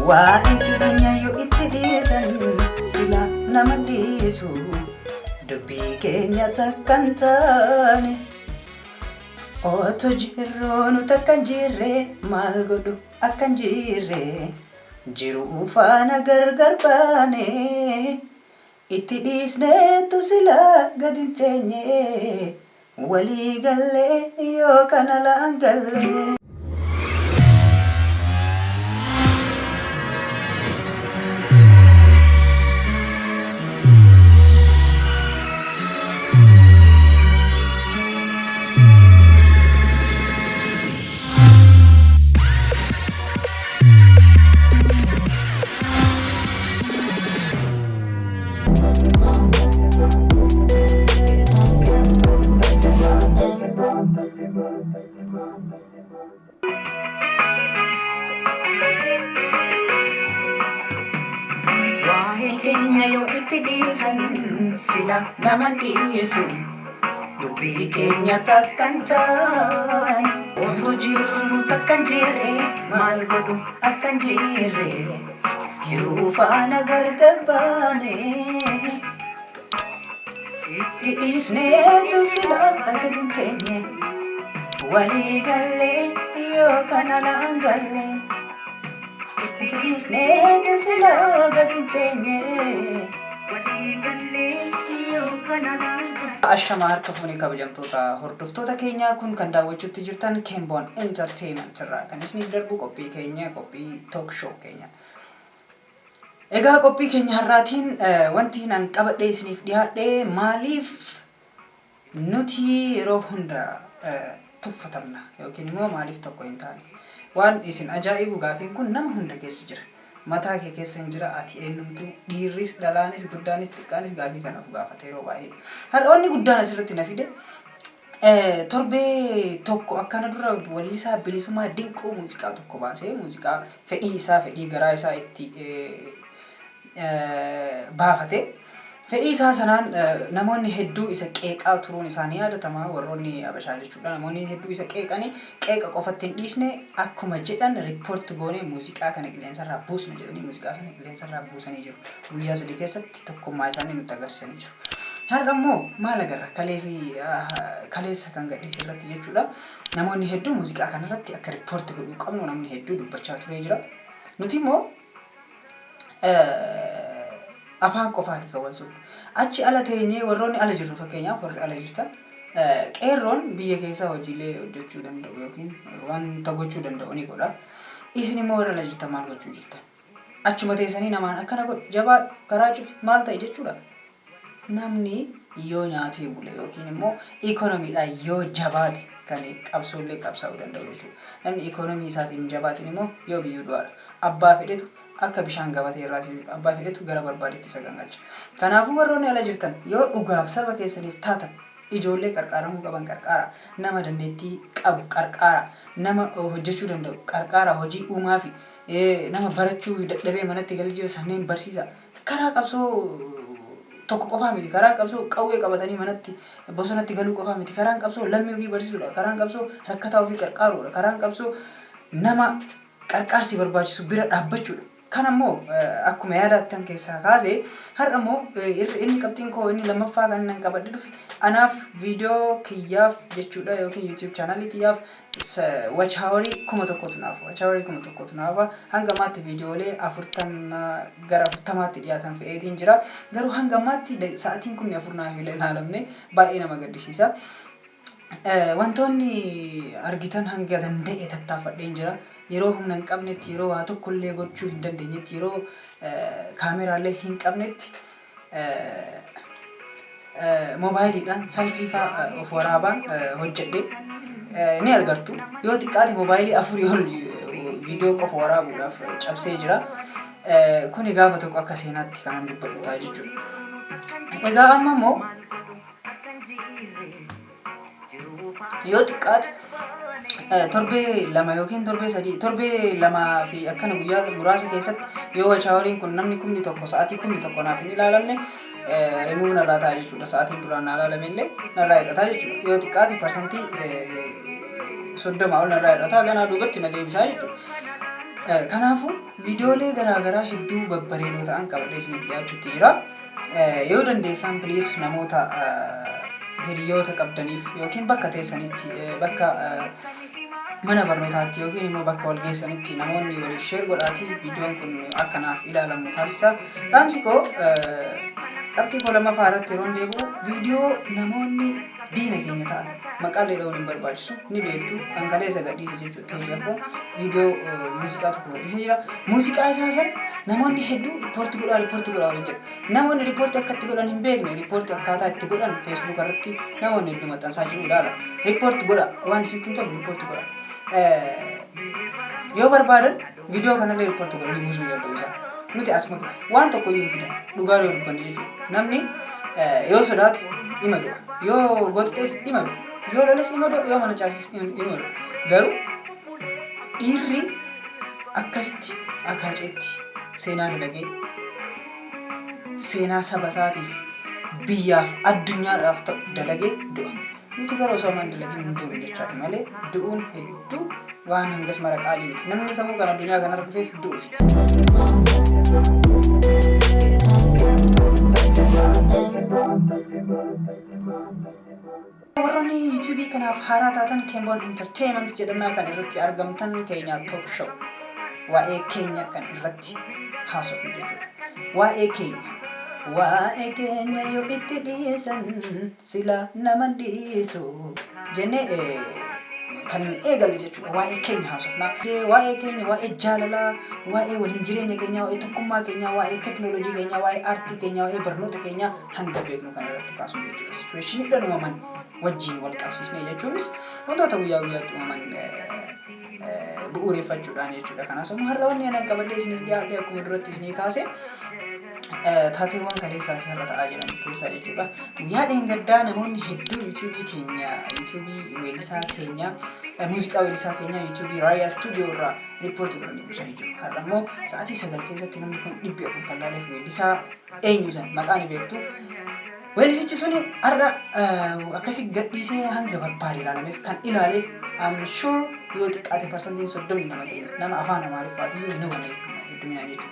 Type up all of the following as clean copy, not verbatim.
Waa'ee keenya yoo itti dhiisan sila nama dhiisu dubbii keenya takkan taane otoo jirroo nu takkan jirre maal godhu akkan jirre jiruu faana gargar baane itti dhiisneetu sila gadi hin teenye walii gallee yoo kana laan gallee. Waa'ee keenya yoo itti dhiisan sila nama dhiisu dubbii keenya takkan taane otoo jirru nu takkan jirre maal godhu akkan jirre jiruu faana gargar baane itti dhiisneetu sila gadi hin teenye walii gallee yoo kana laan gallee. Isneetu sila gadi hin teenye walii gallee yoo kana laan gallee. Ashama harka fuunee kabajamtoota hordoftoota keenyaa kun kan daawwachuutti jirtan Kemboon Entertainment irraa kan isiniif darbu qophii keenya qophii talk show keenya. Egaa qophii keenya har'aatiin wanti nan qabadhee isiniif dhiyaadhee maaliif nuti yeroo hunda tuffatamna yookiin immoo maaliif tokko hin taane waan isin ajaa'ibu gaafiin kun nama hunda keessa jira. Mataa kee keessa hin jira ati eenyumtuu dhiirris dhalaanis guddaanis xiqqaanis gaafii kanaaf gaafate yeroo baay'ee. Har'oonni guddaan asirratti na fide torbee tokko akkana dura wallisaa bilisummaa dinquu muuziqaa tokko baasee muuziqaa fedhii garaa isaa itti baafate. Fedhii isaa sanaan namoonni hedduu isa qeeqaa turuun isaanii yaadatama warroonni Habashaa jechuudha. Namoonni hedduu isa qeeqanii qeeqa qofatti hin dhiisne akkuma jedhan riippoorti goonee muuziqaa kana qilleensarraa buusna jedhanii muuziqaa sana qilleensarraa buusanii jiru. Guyyaa 3 keessatti tokkummaa isaanii nutti agarsiisanii jiru. Har'a immoo maal agarra kaleessa kan gadhiise irratti jechuudha. Namoonni hedduu muuziqaa kanarratti akka riippoorti godhuu qabnu namni hedduu dubbachaa turee jira. Nuti immoo afaan qofaan kan sun achi ala teenyee warroonni ala jirru fakkeenyaaf warri ala jirtan qeerroon biyya keessaa hojiilee hojjechuu danda'u yookiin wanta gochuu danda'u ni godha. Isin immoo warra ala jirtan maal gochuu jirtan? Achuma teessanii namaan akkana godhu jabaa karaa cufi maal ta'e jechuudha. Namni yoo nyaatee bule yookiin immoo ikoonomiidhaan yoo jabaate kan qabsoollee qabsaa'uu danda'u jechuudha. Namni ikoonomii isaatiin jabaatiin immoo yoo biyyuu du'aadha. Abbaa fedhetu akka bishaan gabatee irraati abbaa fedhetu gara barbaadetti isa gangalcha. Kanaafuu warroonni ala jirtan yoo dhugaaf saba keessaniif taatan ijoollee qarqaaramuu qaban qarqaara, nama dandeettii qabu qarqaara, nama hojjechuu danda'u qarqaara, hojii uumaa fi nama barachuu dadhabee manatti galii jira sanneen barsiisa. Karaa qabsoo tokko qofaa miti. Karaan qabsoo qawwee qabatanii manatti bosonatti galuu qofaa miti. Karaan qabsoo lammii ofii barsiisuudha. Karaan qabsoo rakkataa ofii qarqaaruudha. Karaan qabsoo nama qarqaarsi barbaachisu bira dhaabbachuudha. Kan ammoo akkuma yaadattan keessaa kaasee har'a ammoo inni qabxiin koo inni lammaffaa kan nan qabadhe dhufe anaaf viidiyoo kiyyaaf jechuudha yookiin YouTube channel kiyyaaf wachaawari 1,000 naaf wachaawari 1,000 naaf hanga ammaatti viidiyoolee 40 gara 40tti dhiyaatan fe'eetiin jira. Garuu hanga ammaatti sa'aatiin 14 naaf illee naalamne baay'ee nama gaddisiisa. Wantoonni argitan hanga danda'e tattaafadheen jira. Yeroo humna hin qabnetti yeroo waa tokkollee gochuu hin dandeenyetti yeroo kaameraallee hin qabnetti moobaayiliidhaan salfii fa'aa of waraabaan hojjedhe ni argartu. Yoo xiqqaate moobaayilii 4 ol viidiyoo qofa waraabuudhaaf cabsee jira. Kuni gaafa tokko akka seenaatti kan dubbadhu ta'a jechuudha. Egaa amma immoo yoo xiqqaate torbee 2 yookiin torbee 3 torbee 2 fi akkana guyyaa muraasa keessatti yoo shaaworiin kun namni kumni tokko sa'aatii kumni tokko naaf hin ilaalamne remove narraa ta'a jechuudha. Sa'aatiin duraan naa ilaalame illee narraa hir'ataa jechuudha. Yoo xiqqaate parsantii 30 ol narraa hir'ataa ganaa duubatti na deebisaa jechuudha. Kanaafuu viidiyoolee garaagaraa hedduu babbareedoo ta'an qabadhee isiniif dhiyaachuutti jira. Yoo dandeessan please namoota hiriyoota qabdaniif yookiin bakka teessanitti bakka mana barnootaatti yookiin immoo bakka wal geessanitti namoonni waliif share godhaatii viidiyoon kun akkanaaf ilaalamu taasisa. Dhaamsi koo qabxii koo lammaffaa irratti yeroo deebi'u viidiyoo namoonni diina keenya ta'an maqaalee dha'uun hin barbaachisu ni beektu kan kaleessa gadhiise jechuudha. Teeyyaafoo viidiyoo muuziqaa tokko gadhiisee jira. Muuziqaa isaa sana namoonni hedduu riippoortii godhaa waliin jedhu. Namoonni riippoortii akka itti godhan hin beekne riippoortii akkaataa itti godhan feesbuuk irratti namoonni hedduu maxxansaa jiru ilaala. Riippoortii godha waan sitti hin tolu riippoortii godha. Yoo barbaadan viidiyoo kanallee riippoortii godhanii buusuu danda'u isaa. Nuti asuma waan tokko iyyuu hin fidan dhugaa yoo dubbanne jechuudha. Namni yoo sodaate dhima du'a. Yoo gootees dhima du'a. Yoo loles dhima du'a. Yoo mana caasis dhima du'a. Garuu dhiirri akkasitti akaaceetti seenaa dalagee seenaa saba isaatiif biyyaaf addunyaadhaaf ta'u dalagee du'a. Nuti garuu osoo waan dalagin hin duune jechaati malee du'uun hedduu waan hangas mara qaalii miti. Namni kamuu kan addunyaa kanarra dhufeef du'uufi. Warroonni YouTube kanaaf haaraa taatan Kemboon Entertainment jedhamnaa kan irratti argamtan keenya talk show waa'ee keenya kan irratti haasofnu jechuudha. Waa'ee keenya yoo itti dhiisan sila nama dhiisu jennee kan eegalle jechuudha. Waa'ee keenya haasofna. Waa'ee keenya, waa'ee jaalalaa, waa'ee waliin jireenya keenya, waa'ee tokkummaa keenya, waa'ee teknooloojii keenya, waa'ee aartii keenya, waa'ee barnoota keenya hanga beeknu kan irratti kaasnu jechuudha. Situationidhaan uumaman wajjin wal qabsiisnee jechuunis wantoota guyyaa guyyaatti uumaman bu'uureffachuudhaan jechuudha. Kanaaf immoo har'a wanni ana qabadhee isiniif dhiyaadhee akkuma duratti isinii kaase taateewwan kaleessaa fi har'a ta'aa jiran keessaa jechuudha. Guyyaa dheengaddaa namoonni hedduu yuutuubii keenya, yuutuubii weellisaa keenya, muuziqaa weellisaa keenya yuutuubii Raayyaa Stuudiyoo irraa riippoortii godhanii buusanii jiru. Har'a immoo sa'aatii 9 keessatti namni kun 400 kan laaleef weellisaa eenyu san maqaan beektu. Weellisichi suni har'a akkasii gadhiisee hanga barbaade ilaalameef kan ilaaleef I'm sure yoo xiqqaate parsantiin 30 nama ta'e nama afaan Amaariffaatiin ni hubanne.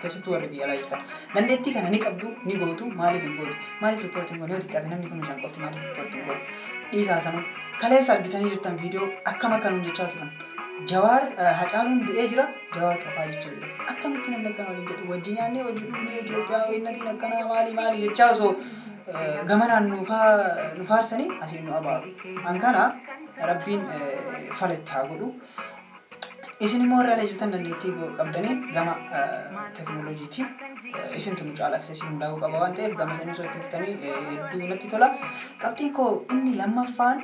Keessattuu warri biyya alaa jirtan dandeettii kana ni qabdu ni gootu maaliif hin gootu maaliif riippoortiin goone yoo xiqqaate namni kun isaan qofti maaliif riippoortiin goone dhiisaa sanuu kaleessa argitanii jirtan viidiyoo akkam akkanuun jechaa turan Jawaar Hacaaluun du'ee jira Jawaar qofaa jechaa jira akkamitti namni akkana waliin jedhu wajji nyaannee wajji dhugnee Itoophiyaa innatiin akkana maali jechaa osoo gamanaan nu faarsanii asiin nu abaaru hankana rabbiin falatti haa godhu. Isin immoo irraa jirtan dandeettii qabdanii gama teknooloojiitiin isintu nu caala aksesii hundaa'uu qaba waan ta'eef gama sanii osoo itti furtanii hedduu natti tola. Qabxiin koo inni lammaffaan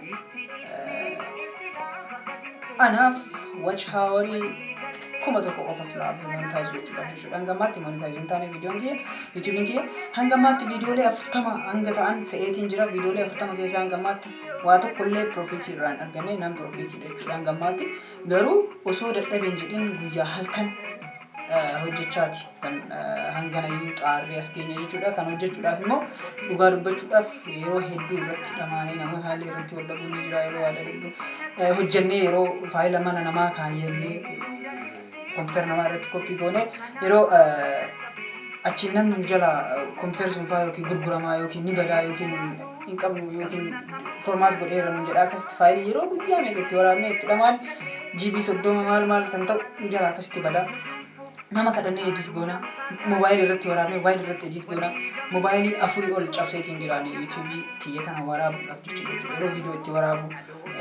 anaaf watch haawarii 1,000 qofatu laabu monetaayiz gochuudhaaf jechuudha. Hangammaatti monetaayiz hin taane viidiyoon kiyya yuutuubiin kiyya hangammaatti viidiyoolee 40 hanga ta'an fe'eetiin jira. Viidiyoolee 40 keessaa hangammaatti waa tokkollee piroofiitii irraan arganne nan piroofiitiidha jechuudha. Hangammaatti garuu osoo dadhabeen jedhin guyyaa halkan hojjechaati kan hanganayyuu xaarree as keenya jechuudha. Kan hojjechuudhaaf immoo dhugaa dubbachuudhaaf yeroo hedduu irratti dhamaanee namoota haalli irratti wal dhabuun ni jira. Yeroo waada hedduu hojjennee yeroo faayila mana namaa kaayyannee kompiitara namaa irratti koppii goone yeroo achiin namni nu jala kompiitara sunfaa yookiin gurguramaa yookiin ni badaa yookiin hin qabnu yookiin formaat godheera nu jedha akkasitti faayilii yeroo guyyaa meeqatti waraabnee itti dhamaan GB 30 maal kan ta'u nu jala akkasitti badaa. Nama kadhannee edit goona mobaayilii irratti waraabnee mobaayilii irratti edit goona mobaayilii 4 ol cabseetiin jiraanii yuutuubii kiyya kana waraabuudhaaf jechuudha. Yeroo viidiyoo itti waraabu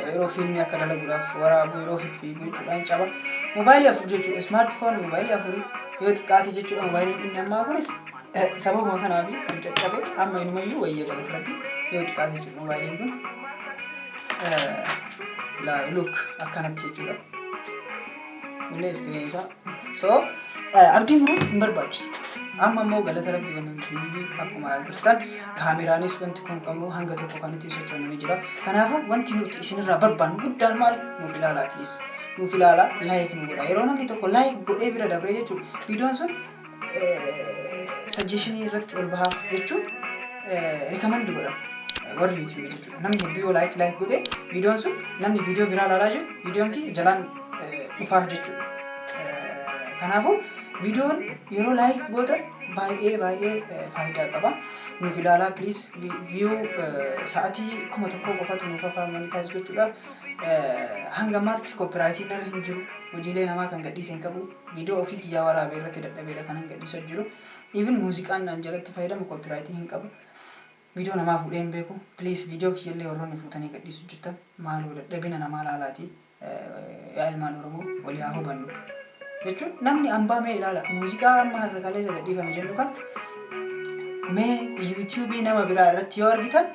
yeroo fiilmii akka dalaguudhaaf waraabu yeroo fiiguu jechuudhaan caba mobaayilii 4 jechuudha. Smartphone mobaayilii 4 yoo xiqqaate jechuudha. Mobaayiliin inni ammaa kunis sababuma kanaaf kan caccabe amma inumayyuu wayya galata rabbii yoo xiqqaate jechuudha. Mobaayiliin kun look akkanatti jechuudha. Illee iskiriin isaa so abdiin kun hin barbaachisu. Amma immoo galata rabbii wanti akkuma agartan kaameraanis wanti kun qabu hanga tokko kan itti sochoonu ni jira. Kanaafuu wanti nuti isinirraa barbaannu guddaan maali? Nuuf ilaalaa please. Nuuf ilaalaa like nu godha. Yeroo namni tokko like godhee bira dabree jechuudha. Viidiyoon sun suggestion irratti ol bahaa jechuun recommend godhama. Warri YouTube jechuudha. Namni hedduu yoo like godhe viidiyoon sun namni viidiyoo biraa ilaalaa jiru viidiyoon kee jalaan dhufaa jechuudha. Kanaafuu viidiyoon yeroo like gootan baay'ee faayidaa qaba. Nuuf ilaalaa please view sa'atii 1,000 qofatu nuuf afaan monetize gochuudhaaf hanga ammaatti copyrightiin irra hin jiru. Hojiilee namaa kan gadhiiseen qabu viidiyoo ofii kiyyaa waraabee irratti dadhabeedha kan gadhiisaa jiru. Even muuziqaan naan jalatti fayyadamu copyrightii hin qabu. Video nama fuudheen beeku please video kiyyallee warroonni fuutanii gadhiisu jirtan maaloo dadhabina namaa laalaati yaa ilmaan Oromoo walii haa hubannu jechuun namni hambaa mee ilaala muuziqaa amma har'a kaleessa gadhiifame jennu kan mee YouTube nama biraa irratti yoo argitan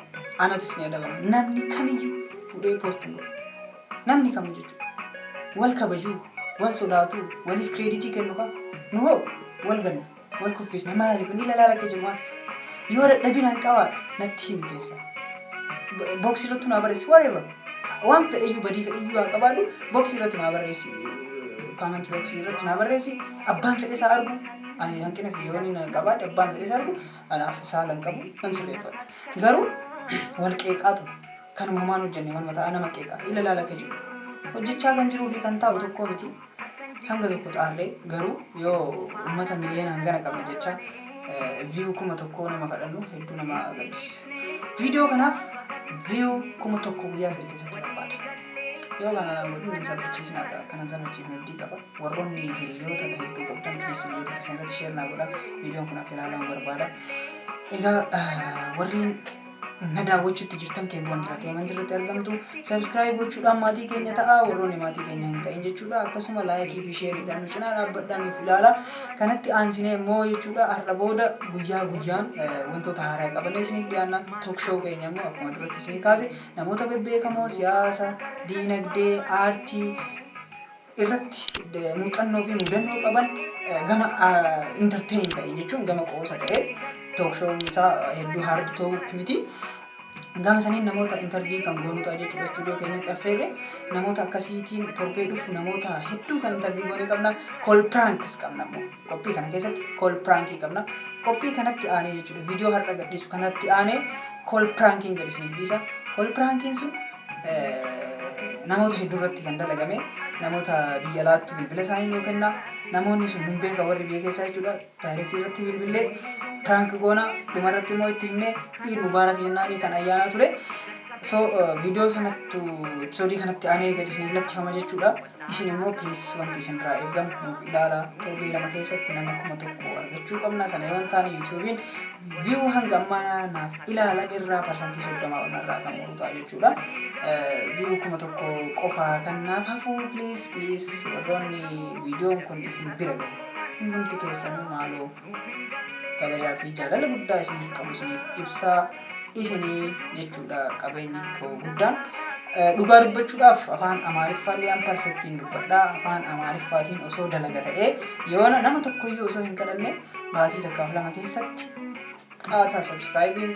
anatus ni adabama namni kamiyyuu fuudhee post godhu namni kamiyyuu jechuudha wal kabajuu wal sodaatu waliif kreditii kennu kan nu hoo wal gannu wal kuffisne maaliif ni ilaala kee jiru yoo dadhabina qaba natti himi keessa box irratti na barreessi whatever waan fedhayyuu badii fedhayyuu haa qabaadhu box irratti na barreessi comment box irratti na barreessi abbaan fedhe isaa argu ani hanqina fiyoonni na qabaadhe abbaan fedhe isaa argu anaaf saalan qabu nan sileeffadha garuu wal qeeqaatu kan mamaan hojjenne waan mataa nama qeeqaa ila laala kee jiru hojjechaa kan jiruu fi kan taa'u tokko miti hanga tokko xaarree garuu yoo ummata miliyoona hangana qabna jecha view 1,000 nama kadhannu hedduu nama agarsiisa. Video kanaaf view 1,000 guyyaa sadii keessatti barbaada. Yoo kana godhuun hin sabbachiisna kana sabbachiifnu hedduu qaba. Warroonni hiriyoota hedduu qabdan please hiriyoota keessan irratti share naa godha. Videoon kun akka ilaalamu barbaada. Egaa warri na daawwachuutti jirtan keewwan jiraatee irratti argamtu subscribe gochuudhaan maatii keenya ta'a warroonni maatii keenya hin ta'in jechuudha akkasuma like fi share dhaan nu cinaa dhaabbadhaan nuuf ilaala kanatti aansinee immoo jechuudha har'a booda guyyaa guyyaan wantoota haaraa qabannee isiniif dhiyaanna talk show keenya immoo akkuma duratti isinii kaase namoota bebbeekamoo siyaasa diinagdee aartii irratti muuxannoo fi mudannoo qaban gama entertain ta'e jechuun gama qoosa ta'e talk show isaa hedduu hard talk miti gama saniin namoota interview kan goonu ta'a jechuudha studio keenyatti affeerre namoota akkasiitiin torbee dhufu namoota hedduu kan interview goonee qabna call pranks qabna immoo qophii kana keessatti call prankii qabna qophii kanatti aanee jechuudha viidiyoo har'a gadhiisu kanatti aanee call pranking gadhiisanii dhiisa call pranking sun namoota hedduu irratti kan dalagame namoota biyya alaatti bilbila isaanii nuu kenna namoonni sun hin beeka warri biyya keessaa jechuudha daayirektii irratti bilbilee prank goona dhumarratti immoo itti himne Eid Mubarak jennaanii kan ayyaana ture so video sanattu episodii kanatti aanee gadi isin irratti hima jechuudha isin immoo please wanti isin irraa eegamu nuuf ilaala torbee lama keessatti nama 1,000 argachuu qabna sana yoo ta'an YouTubein view hanga ammaa naaf ilaala irraa parsantii 30 ol irraa kan murtaa jechuudha view 1,000 qofa kan naaf hafu please warroonni videoon kun isin bira gahe hundumti keessanuu maaloo kabajaa fi jaalala guddaa isin qabu isin ibsaa isinii jechuudha qabeenyi koo guddaan dhugaa dubbachuudhaaf afaan Amaariffaan perfectiin dubbadhaa afaan Amaariffaatiin osoo dalaga ta'ee yoo nama tokkoyyuu osoo hin kadhanne baatii takkaaf lama keessatti qaata subscribing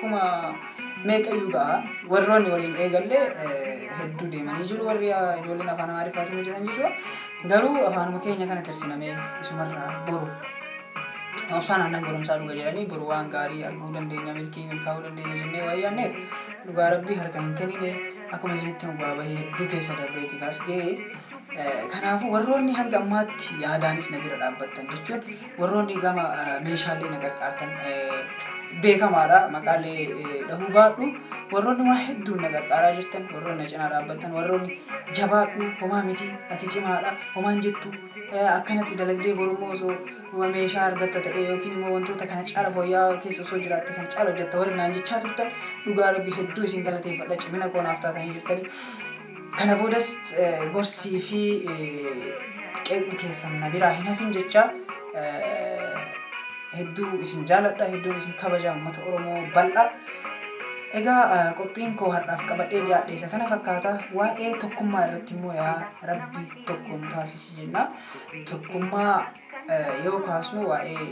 kuma meeqayyuu ga'a warroonni waliin eegallee hedduu deemanii jiru warri ijoolleen afaan Amaariffaatiin hojjetan jechuudha garuu afaanuma keenya kana tirsinamee isumarraa boru Obsaan aannan goromsaa dhuga jedhanii boru waan gaarii arguu dandeenya milkii milkaa'uu dandeenya jennee waa yaanneef dhugaa rabbii harka hin kennine akkuma isinitti mugaa bahee hedduu keessa darbeeti kaas ga'ee kanaafuu warroonni hanga ammaatti yaadaanis na bira dhaabbattan jechuun warroonni gama meeshaalee na gargaartan beekamaadha maqaalee dhahuu baadhu warroonni waa hedduun na gargaaraa jirtan warroonni na cinaa dhaabbattan warroonni jabaadhu homaa miti ati cimaadha homaan jettu akkanatti dalagdee borummoo osoo meeshaa argatta ta'e yookiin immoo wantoota kana caala fooyya'aa keessa osoo jiraatte kan caala hojjetta warri naan jechaa turtan dhugaa rabbii hedduu isin galateeffadha cimina koonaaf taatanii jirtanii kana boodas gorsii fi qeeqni keessan na biraa hin hafin jecha hedduu isin jaaladha hedduun isin kabajaa uummata Oromoo bal'aa egaa qophiin koo har'aaf qabadhee dhiyaadhe isa kana fakkaata waa'ee tokkummaa irratti immoo yaa rabbi tokkoon taasisi jenna tokkummaa yoo kaasnu waa'ee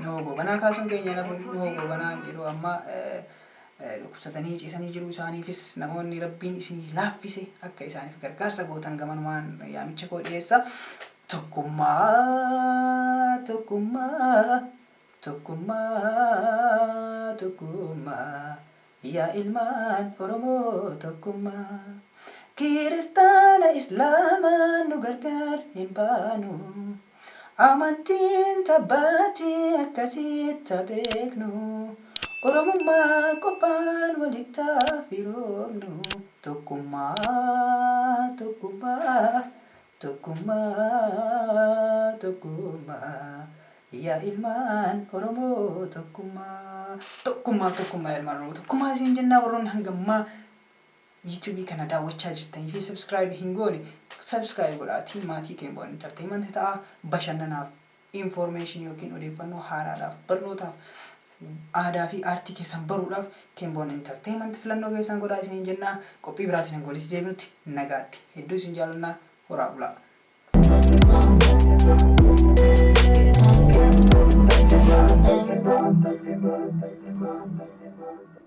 noo gobanaa kaasuun keenya nafu noo gobanaa yeroo ammaa dhukkubsatanii ciisanii jiru isaaniifis namoonni rabbiin isin laaffise akka isaaniif gargaarsa gootan gamanumaan yaamicha koo dhiyeessa Tokkummaa, tokkummaa, tokkummaa, tokkummaa. Yaa ilmaan Oromoo tokkummaa. Kiristaana Islaamaan nu gargaar hin baanu. Amantiin tabbaatii akkasitti beeknu. Oromummaa qofaan walitti firoomnu. Tokkummaa, tokkummaa, tokkummaa, tokkummaa. Yaa ilmaan Oromoo tokkummaa. Tokkummaa, tokkummaa ilmaan Oromoo tokkummaa isin jennaa warroonni hangammaa YouTube kana daawwachaa jirtanii fi subscribe hin goone subscribe godhaatii maatii Kemboon Entertainment ta'a. Bashannanaaf information yookiin odeeffannoo haaraadhaaf barnootaaf aadaa fi aartii keessan baruudhaaf Kemboon Entertainment filannoo keessan godhaa isin jennaa. Qophii biraatiin hin goolitti deebinutti nagaatti. Hedduu isin jaalannaa. Horaa bulaa.